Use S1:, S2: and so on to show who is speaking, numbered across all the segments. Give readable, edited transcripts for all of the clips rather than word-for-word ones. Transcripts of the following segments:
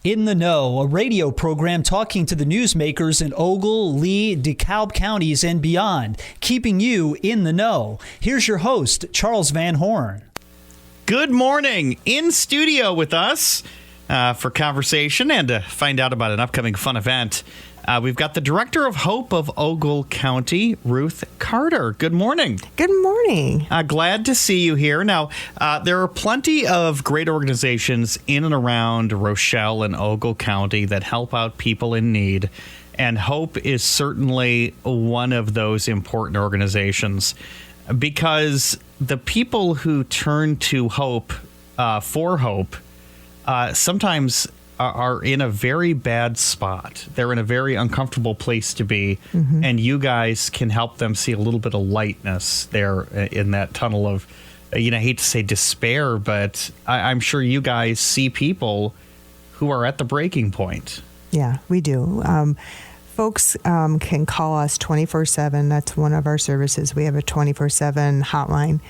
S1: In the Know, a radio program talking to the newsmakers in Ogle, Lee, DeKalb counties and beyond, keeping you in the know. Here's your host, Charles Van Horn.
S2: Good morning. In studio with us for conversation and to find out about an upcoming fun event. We've got the director of HOPE of Ogle County, Ruth Carter. Good morning.
S3: Good morning.
S2: Glad to see you here. Now, there are plenty of great organizations in and around Rochelle and Ogle County that help out people in need, and HOPE is certainly one of those important organizations because the people who turn to HOPE for hope sometimes are in a very bad spot. They're in a very uncomfortable place to be, and you guys can help them see a little bit of lightness there in that tunnel of, I hate to say despair, but I'm sure you guys see people who are at the breaking point.
S3: Yeah, we do. Folks can call us 24/7. That's one of our services. We have a 24/7 hotline,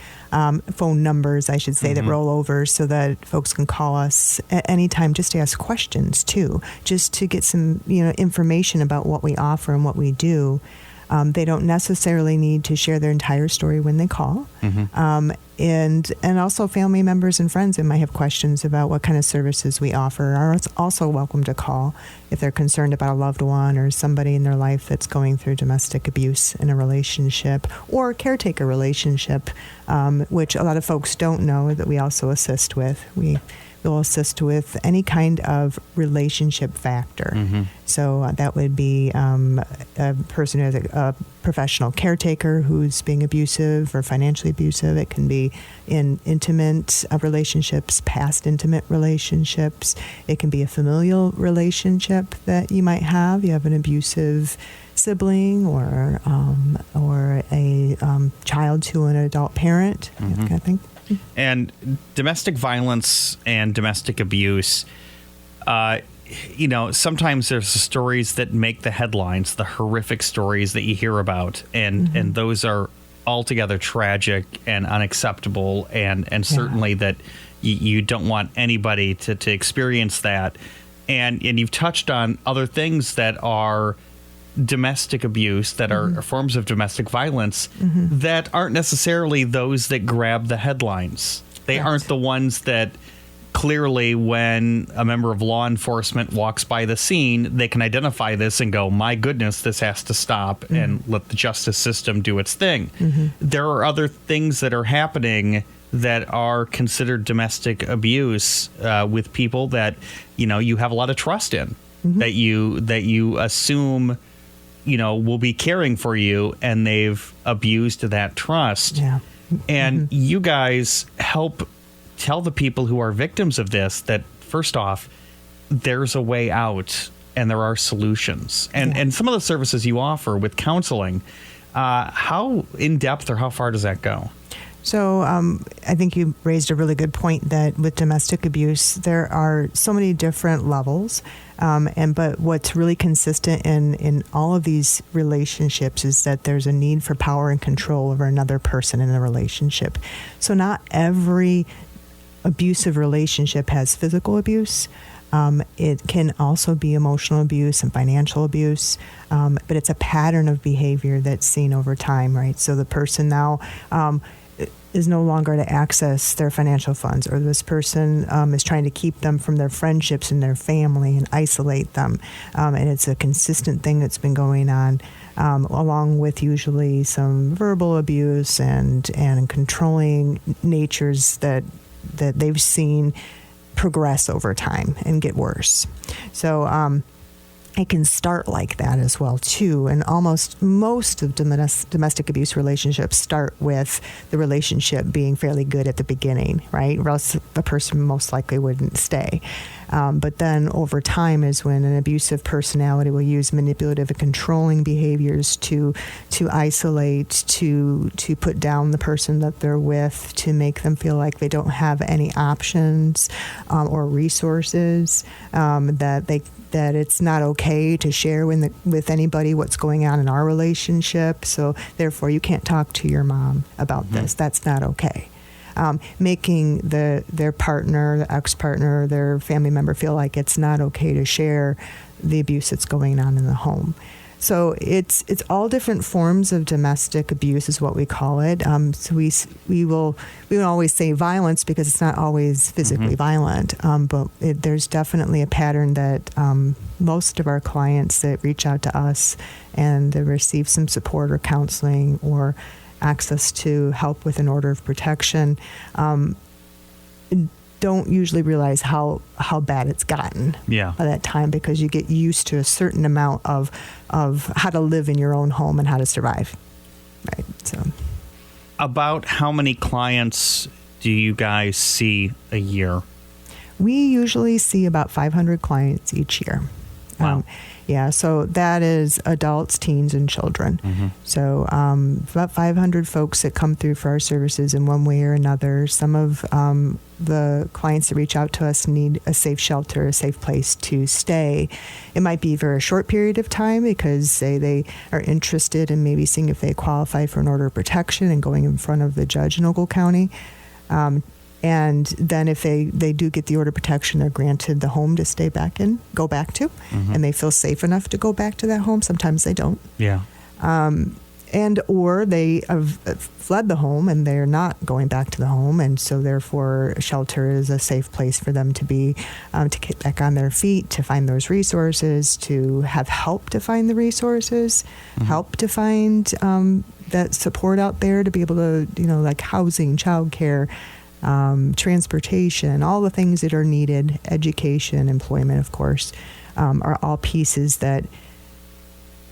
S3: phone numbers, I should say, that roll over so that folks can call us at any time just to ask questions, too, just to get some information about what we offer and what we do. They don't necessarily need to share their entire story when they call. And also family members and friends that might have questions about what kind of services we offer are also welcome to call if they're concerned about a loved one or somebody in their life that's going through domestic abuse in a relationship or caretaker relationship, which a lot of folks don't know that we also assist with. We will assist with any kind of relationship factor. So that would be a person who has a professional caretaker who's being abusive or financially abusive. It can be in intimate relationships, past intimate relationships. It can be a familial relationship that you might have. You have an abusive sibling or a child to an adult parent, that kind of thing.
S2: And domestic violence and domestic abuse, sometimes there's the stories that make the headlines, the horrific stories that you hear about, and those are altogether tragic and unacceptable, and certainly that you don't want anybody to experience that. And you've touched on other things that are domestic abuse, that are forms of domestic violence that aren't necessarily those that grab the headlines. They aren't the ones that clearly, when a member of law enforcement walks by the scene, they can identify this and go, my goodness, this has to stop, and let the justice system do its thing. There are other things that are happening that are considered domestic abuse with people that you have a lot of trust in, that you assume will be caring for you, and they've abused that trust. And you guys help tell the people who are victims of this that, first off, there's a way out and there are solutions. And some of the services you offer with counseling, how in-depth or how far does that go?
S3: So I think you raised a really good point that with domestic abuse, there are so many different levels. But what's really consistent in all of these relationships is that there's a need for power and control over another person in a relationship. So not every abusive relationship has physical abuse. It can also be emotional abuse and financial abuse, but it's a pattern of behavior that's seen over time, right? So the person now is no longer to access their financial funds, or this person is trying to keep them from their friendships and their family and isolate them. And it's a consistent thing that's been going on, along with usually some verbal abuse and controlling natures that they've seen progress over time and get worse. So it can start like that as well, too. And almost most of domestic abuse relationships start with the relationship being fairly good at the beginning, right? Or else the person most likely wouldn't stay. But then over time is when an abusive personality will use manipulative and controlling behaviors to isolate, to put down the person that they're with, to make them feel like they don't have any options or resources, that it's not okay to share with anybody what's going on in our relationship. So therefore, you can't talk to your mom about this. That's not okay. making their partner, the ex-partner, their family member feel like it's not okay to share the abuse that's going on in the home. So it's all different forms of domestic abuse is what we call it. So we will always say violence because it's not always physically violent, but there's definitely a pattern that most of our clients that reach out to us and they receive some support or counseling or access to help with an order of protection don't usually realize how bad it's gotten by that time, because you get used to a certain amount of how to live in your own home and how to survive. Right. So,
S2: about how many clients do you guys see a year? We
S3: usually see about 500 clients each year.
S2: Wow.
S3: So that is adults, teens, and children. So about 500 folks that come through for our services in one way or another. Some of the clients that reach out to us need a safe shelter, a safe place to stay. It might be for a short period of time because, say, they are interested in maybe seeing if they qualify for an order of protection and going in front of the judge in Ogle County. And then if they do get the order of protection, they're granted the home to go back to, and they feel safe enough to go back to that home. Sometimes they don't.
S2: Yeah.
S3: Or they have fled the home and they're not going back to the home, and so therefore shelter is a safe place for them to be, to get back on their feet, to find those resources, to have help to find the resources, help to find that support out there to be able to, like housing, childcare, transportation, all the things that are needed, education, employment, of course, are all pieces that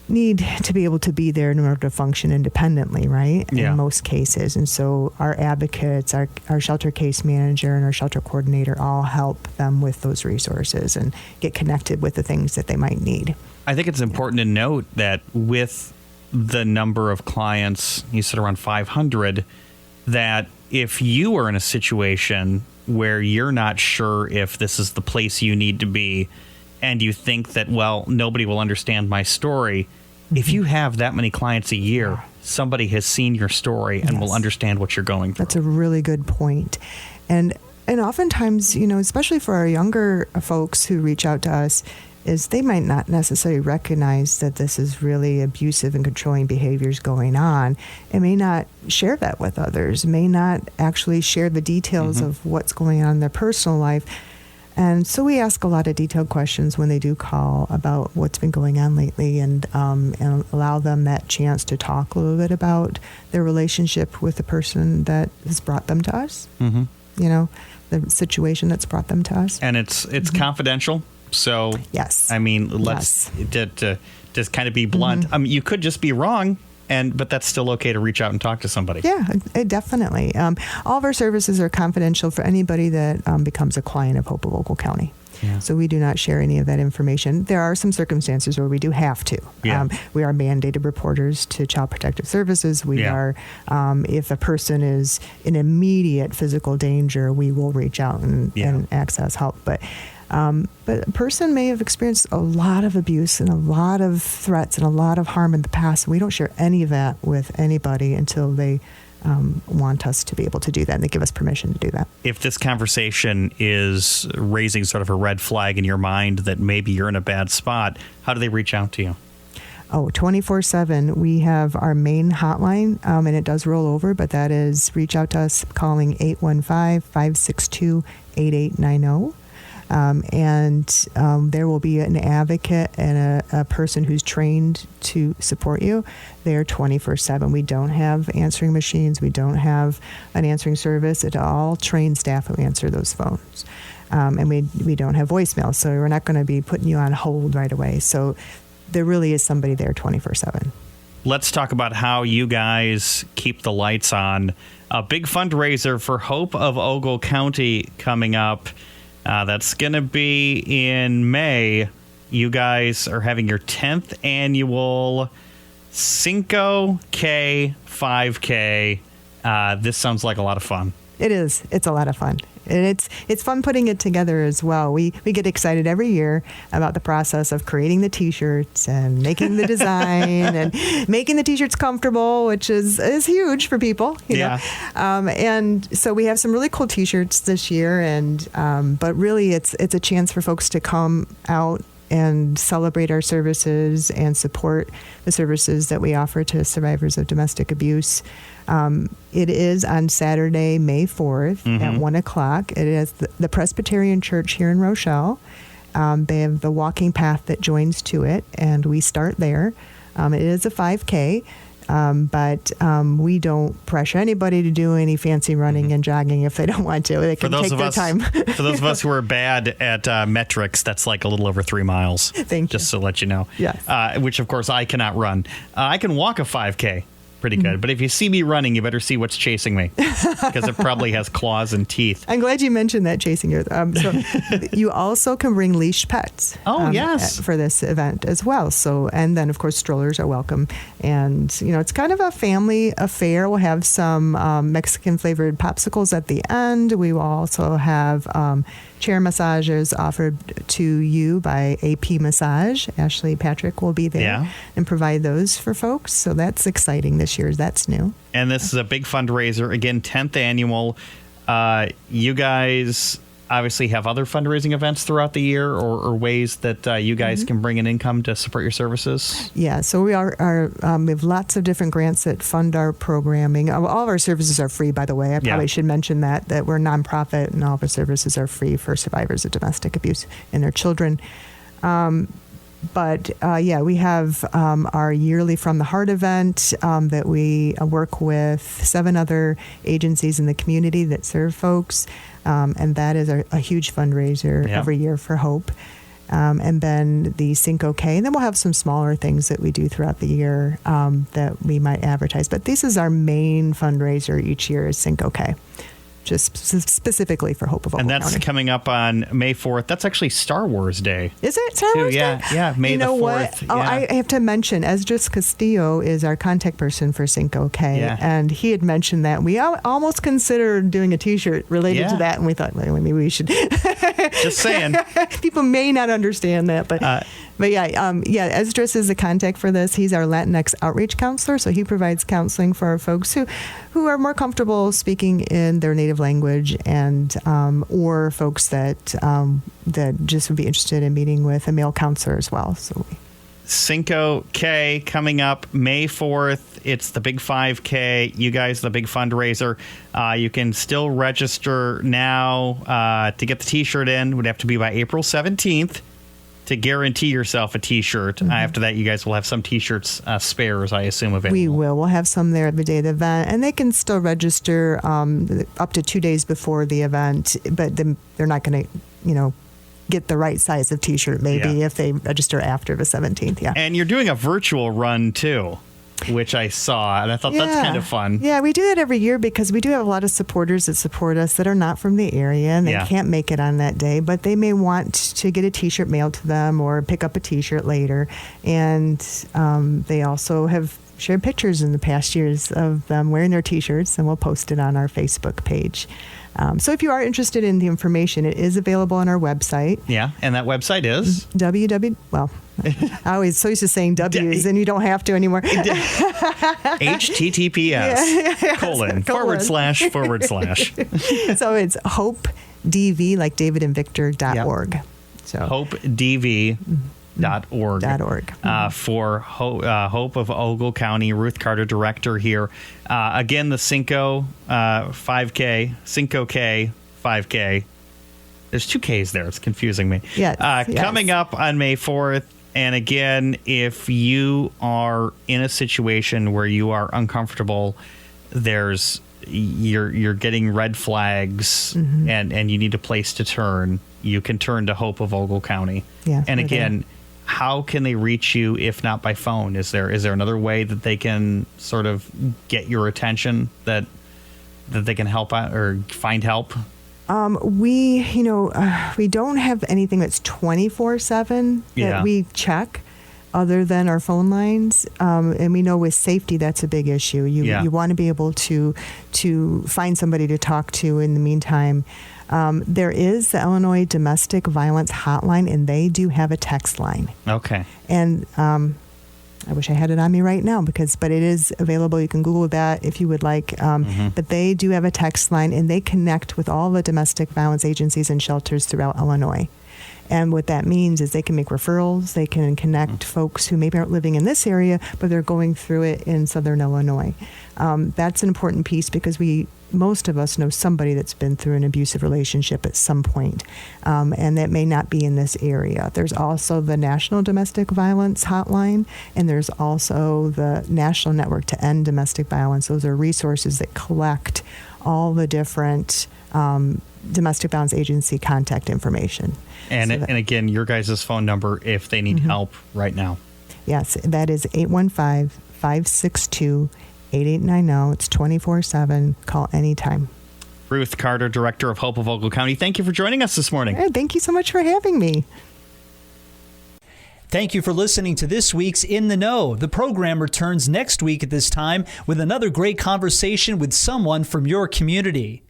S3: need to be able to be there in order to function independently, right? In most cases. And so our advocates, our shelter case manager and our shelter coordinator all help them with those resources and get connected with the things that they might need.
S2: I think it's important to note that with the number of clients, you said around 500, that if you are in a situation where you're not sure if this is the place you need to be and you think that, well, nobody will understand my story, if you have that many clients a year, somebody has seen your story and will understand what you're going through.
S3: That's a really good point. And oftentimes, especially for our younger folks who reach out to us, is they might not necessarily recognize that this is really abusive and controlling behaviors going on, and may not share that with others, may not actually share the details of what's going on in their personal life. And so we ask a lot of detailed questions when they do call about what's been going on lately, and allow them that chance to talk a little bit about their relationship with the person that has brought them to us, the situation that's brought them to us.
S2: And it's confidential. So,
S3: yes.
S2: I mean, let's just kind of be blunt. You could just be wrong, but that's still okay to reach out and talk to somebody.
S3: Yeah, definitely. All of our services are confidential for anybody that becomes a client of HOPE of Ogle County. Yeah. So we do not share any of that information. There are some circumstances where we do have to.
S2: Yeah.
S3: We are mandated reporters to Child Protective Services. We are, if a person is in immediate physical danger, we will reach out and access help. But a person may have experienced a lot of abuse and a lot of threats and a lot of harm in the past. We don't share any of that with anybody until they want us to be able to do that, and they give us permission to do that.
S2: If this conversation is raising sort of a red flag in your mind that maybe you're in a bad spot, how do they reach out to you?
S3: 24/7. We have our main hotline, and it does roll over, but that is reach out to us calling 815-562-8890. There will be an advocate and a person who's trained to support you. They're 24/7. We don't have answering machines. We don't have an answering service. It's all trained staff who answer those phones. And we don't have voicemail, so we're not going to be putting you on hold right away. So there really is somebody there 24/7.
S2: Let's talk about how you guys keep the lights on. A big fundraiser for HOPE of Ogle County coming up. That's going to be in May. You guys are having your 10th annual Cinco K 5K. This sounds like a lot of fun.
S3: It is. It's a lot of fun. And it's fun putting it together as well. We get excited every year about the process of creating the T-shirts and making the design and making the T-shirts comfortable, which is huge for people. You know? And so we have some really cool T-shirts this year, and but really it's a chance for folks to come out and celebrate our services and support the services that we offer to survivors of domestic abuse. It is on Saturday, May 4th at 1 o'clock. It is the Presbyterian Church here in Rochelle. They have the walking path that joins to it, and we start there. It is a 5K. But we don't pressure anybody to do any fancy running and jogging if they don't want to. They can take their time.
S2: For those of us who are bad at metrics, that's like a little over 3 miles.
S3: Thank you.
S2: Just to let you know.
S3: Yes.
S2: Which, of course, I cannot run. I can walk a 5K. Pretty good. But if you see me running, you better see what's chasing me, because it probably has claws and teeth.
S3: I'm glad you mentioned that, chasing you. So you also can bring leashed pets.
S2: Oh, yes.
S3: For this event as well. So, and then of course strollers are welcome. And it's kind of a family affair. We'll have some Mexican flavored popsicles at the end. We will also have chair massages offered to you by AP Massage. Ashley Patrick will be there and provide those for folks. So that's exciting this year. That's new.
S2: And this is a big fundraiser. Again, 10th annual. You guys obviously have other fundraising events throughout the year, or ways that you guys can bring an income to support your services?
S3: Yeah, so we have lots of different grants that fund our programming. All of our services are free, by the way. I probably should mention that we're a nonprofit, and all of our services are free for survivors of domestic abuse and their children. But we have our yearly From the Heart event that we work with 7 other agencies in the community that serve folks. And that is a huge fundraiser every year for HOPE. And then the Cinco K. And then we'll have some smaller things that we do throughout the year that we might advertise. But this is our main fundraiser each year, is Cinco K. Just specifically for HOPE of Ogle County.
S2: And that's coming up on May 4th. That's actually Star Wars Day.
S3: Is it Star Wars Day?
S2: Yeah, May the 4th.
S3: What? Oh, I have to mention, Esdras Castillo is our contact person for Cinco K. And he had mentioned that. We almost considered doing a T-shirt related to that, and we thought, well, maybe we should.
S2: Just saying.
S3: People may not understand that, but Esdras is the contact for this. He's our Latinx outreach counselor, so he provides counseling for our folks who are more comfortable speaking in their native language, and or folks that just would be interested in meeting with a male counselor as well. So
S2: Cinco K coming up May 4th. It's the big 5K. You guys, the big fundraiser. You can still register now to get the T-shirt in. It would have to be by April 17th. To guarantee yourself a T-shirt. After that, you guys will have some T-shirts spares, I assume, available.
S3: We will. We'll have some there the day of the event. And they can still register up to 2 days before the event, but they're not going to, get the right size of T-shirt maybe if they register after the 17th.
S2: And you're doing a virtual run, too, which I saw, and I thought that's kind of fun.
S3: Yeah, we do that every year because we do have a lot of supporters that support us that are not from the area, and they can't make it on that day, but they may want to get a T-shirt mailed to them or pick up a T-shirt later. And they also have shared pictures in the past years of them wearing their T-shirts, and we'll post it on our Facebook page. So if you are interested in the information, it is available on our website.
S2: Yeah, and that website is?
S3: I always so used to saying W's, and you don't have to anymore.
S2: https://
S3: So it's HOPEDV, like David and Victor.org. So
S2: HOPEDV.org. For HOPE of Ogle County. Ruth Carter, director here. Again, the Cinco 5K, Cinco K 5K. There's 2 Ks there. It's confusing me. Coming up on May 4th. And again, if you are in a situation where you are uncomfortable, you're getting red flags, and you need a place to turn, you can turn to HOPE of Ogle County. And again, how can they reach you if not by phone? Is there another way that they can sort of get your attention, that they can help out or find help?
S3: We don't have anything that's 24/7 that we check. other than our phone lines. And we know with safety, that's a big issue. You want to be able to find somebody to talk to in the meantime. There is the Illinois Domestic Violence Hotline, and they do have a text line.
S2: Okay.
S3: And I wish I had it on me right now, but it is available. You can Google that if you would like. But they do have a text line, and they connect with all the domestic violence agencies and shelters throughout Illinois. And what that means is they can make referrals. They can connect folks who maybe aren't living in this area, but they're going through it in Southern Illinois. That's an important piece because most of us know somebody that's been through an abusive relationship at some point, and that may not be in this area. There's also the National Domestic Violence Hotline, and there's also the National Network to End Domestic Violence. Those are resources that collect all the different domestic violence agency contact information.
S2: And again, your guys' phone number if they need help right now.
S3: Yes, that is 815-562-8890. It's 24/7. Call anytime.
S2: Ruth Carter, Director of HOPE of Ogle County, thank you for joining us this morning.
S3: Thank you so much for having me.
S1: Thank you for listening to this week's In the Know. The program returns next week at this time with another great conversation with someone from your community.